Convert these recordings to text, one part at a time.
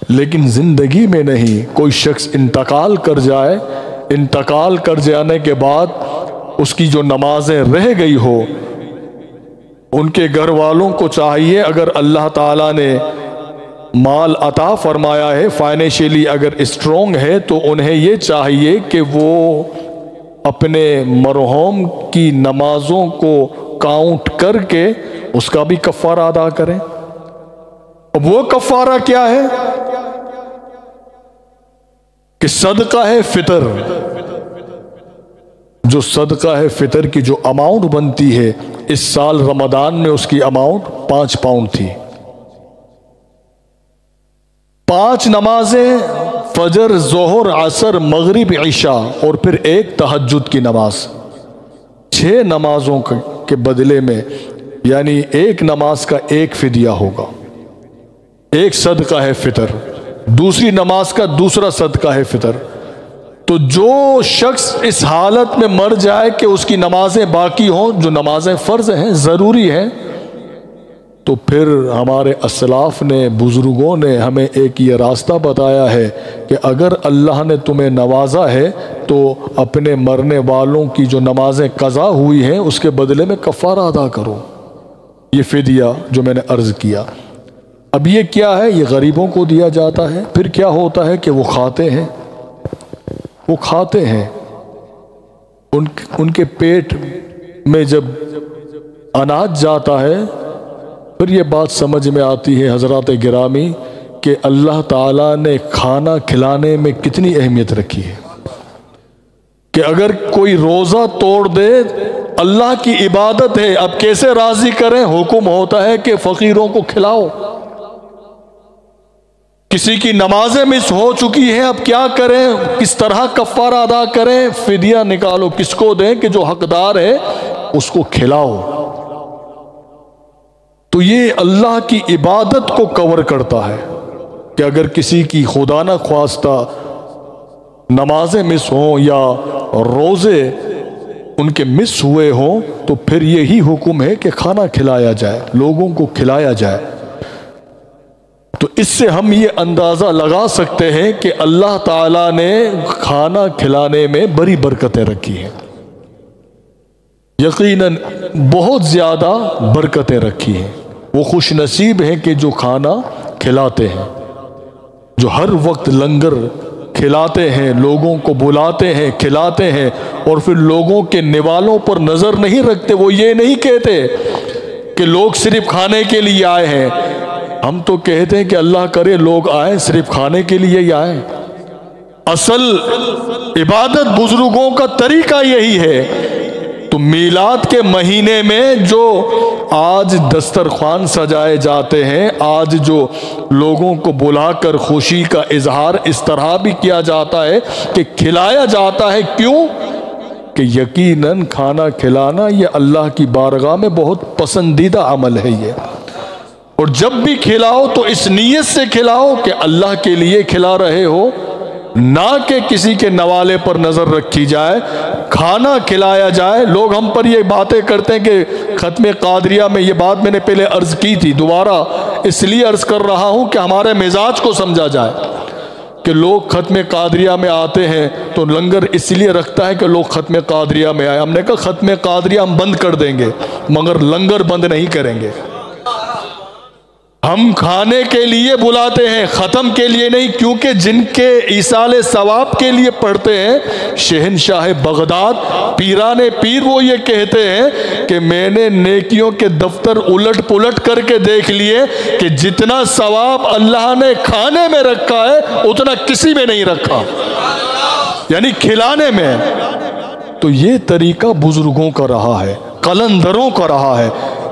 لیکن زندگی میں نہیں. کوئی شخص انتقال کر جائے، انتقال کر جانے کے بعد اس کی جو نمازیں رہ گئی ہو، ان کے گھر والوں کو چاہیے، اگر اللہ تعالیٰ نے مال عطا فرمایا ہے، فائنینشلی اگر اسٹرونگ ہے، تو انہیں یہ چاہیے کہ وہ اپنے مرحوم کی نمازوں کو کاؤنٹ کر کے اس کا بھی کفارہ ادا کریں. اب وہ کفارہ کیا ہے کہ صدقہ ہے فطر. جو صدقہ ہے فطر کی جو اماؤنٹ بنتی ہے، اس سال رمضان میں اس کی اماؤنٹ 5 پاؤنڈ تھی. 5 نمازیں، فجر، ظہر، عصر، مغرب، عشاء، اور پھر ایک تہجد کی نماز. 6 نمازوں کے بدلے میں، یعنی ایک نماز کا ایک فدیہ ہوگا. ایک صدقہ ہے فطر، دوسری نماز کا دوسرا صدقہ ہے فطر. تو جو شخص اس حالت میں مر جائے کہ اس کی نمازیں باقی ہوں، جو نمازیں فرض ہیں، ضروری ہیں، تو پھر ہمارے اسلاف نے، بزرگوں نے ہمیں ایک یہ راستہ بتایا ہے کہ اگر اللہ نے تمہیں نوازا ہے تو اپنے مرنے والوں کی جو نمازیں قضا ہوئی ہیں اس کے بدلے میں کفارہ ادا کرو. یہ فدیہ جو میں نے عرض کیا. اب یہ کیا ہے؟ یہ غریبوں کو دیا جاتا ہے. پھر کیا ہوتا ہے کہ وہ کھاتے ہیں، وہ کھاتے ہیں. ان کے پیٹ میں جب اناج جاتا ہے، پھر یہ بات سمجھ میں آتی ہے حضرات گرامی کہ اللہ تعالیٰ نے کھانا کھلانے میں کتنی اہمیت رکھی ہے. کہ اگر کوئی روزہ توڑ دے، اللہ کی عبادت ہے، اب کیسے راضی کریں؟ حکم ہوتا ہے کہ فقیروں کو کھلاؤ. کسی کی نمازیں مس ہو چکی ہیں، اب کیا کریں؟ کس طرح کفارہ ادا کریں؟ فدیہ نکالو. کس کو دیں؟ کہ جو حقدار ہے اس کو کھلاؤ. تو یہ اللہ کی عبادت کو کور کرتا ہے کہ اگر کسی کی خدا نہ خواستہ نمازیں مس ہوں یا روزے ان کے مس ہوئے ہوں، تو پھر یہی حکم ہے کہ کھانا کھلایا جائے، لوگوں کو کھلایا جائے. تو اس سے ہم یہ اندازہ لگا سکتے ہیں کہ اللہ تعالیٰ نے کھانا کھلانے میں بڑی برکتیں رکھی ہیں. یقیناً بہت زیادہ برکتیں رکھی ہیں. وہ خوش نصیب ہیں کہ جو کھانا کھلاتے ہیں، جو ہر وقت لنگر کھلاتے ہیں، لوگوں کو بلاتے ہیں، کھلاتے ہیں، اور پھر لوگوں کے نوالوں پر نظر نہیں رکھتے. وہ یہ نہیں کہتے کہ لوگ صرف کھانے کے لیے آئے ہیں. ہم تو کہتے ہیں کہ اللہ کرے لوگ آئیں صرف کھانے کے لیے ہی آئیں. اصل عبادت بزرگوں کا طریقہ یہی ہے. تو میلاد کے مہینے میں جو آج دسترخوان سجائے جاتے ہیں، آج جو لوگوں کو بلا کر خوشی کا اظہار اس طرح بھی کیا جاتا ہے کہ کھلایا جاتا ہے. کیوں؟ کہ یقیناً کھانا کھلانا یہ اللہ کی بارگاہ میں بہت پسندیدہ عمل ہے یہ. اور جب بھی کھلاؤ تو اس نیت سے کھلاؤ کہ اللہ کے لیے کھلا رہے ہو، نہ کہ کسی کے نوالے پر نظر رکھی جائے. کھانا کھلایا جائے. لوگ ہم پر یہ باتیں کرتے ہیں کہ ختم قادریہ میں، یہ بات میں نے پہلے عرض کی تھی، دوبارہ اس لیے عرض کر رہا ہوں کہ ہمارے مزاج کو سمجھا جائے کہ لوگ ختم قادریہ میں آتے ہیں تو لنگر اس لیے رکھتا ہے کہ لوگ ختم قادریہ میں آئے. ہم نے کہا ختم قادریہ ہم بند کر دیں گے مگر لنگر بند نہیں کریں گے. ہم کھانے کے لیے بلاتے ہیں، ختم کے لیے نہیں. کیونکہ جن کے ایصال ثواب کے لیے پڑھتے ہیں، شہنشاہ بغداد، پیران پیر، وہ یہ کہتے ہیں کہ میں نے نیکیوں کے دفتر الٹ پلٹ کر کے دیکھ لیے کہ جتنا ثواب اللہ نے کھانے میں رکھا ہے اتنا کسی میں نہیں رکھا، یعنی کھلانے میں. تو یہ طریقہ بزرگوں کا رہا ہے، قلندروں کا رہا ہے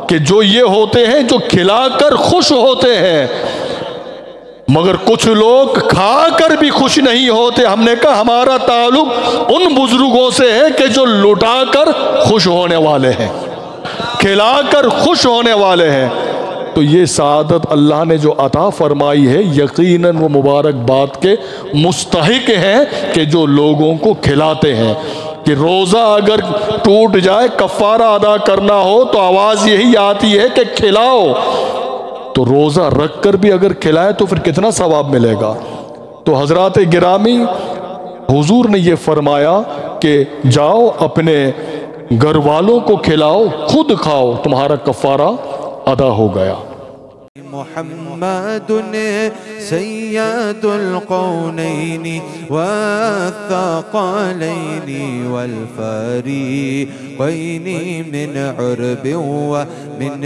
کہ جو یہ ہوتے ہیں جو کھلا کر خوش ہوتے ہیں. مگر کچھ لوگ کھا کر بھی خوش نہیں ہوتے. ہم نے کہا ہمارا تعلق ان بزرگوں سے ہے کہ جو لٹا کر خوش ہونے والے ہیں، کھلا کر خوش ہونے والے ہیں. تو یہ سعادت اللہ نے جو عطا فرمائی ہے، یقیناً وہ مبارک بات کے مستحق ہیں کہ جو لوگوں کو کھلاتے ہیں. کہ روزہ اگر ٹوٹ جائے، کفارہ ادا کرنا ہو تو آواز یہی آتی ہے کہ کھلاؤ. تو تو روزہ رکھ کر بھی اگر کھلائے تو پھر کتنا ثواب ملے گا۔ تو حضرات گرامی، حضور نے یہ فرمایا کہ جاؤ اپنے گھر والوں کو کھلاؤ، خود کھاؤ، تمہارا کفارہ ادا ہو گیا۔ محمد سید القونین والثقلین والفریقین من عرب ومن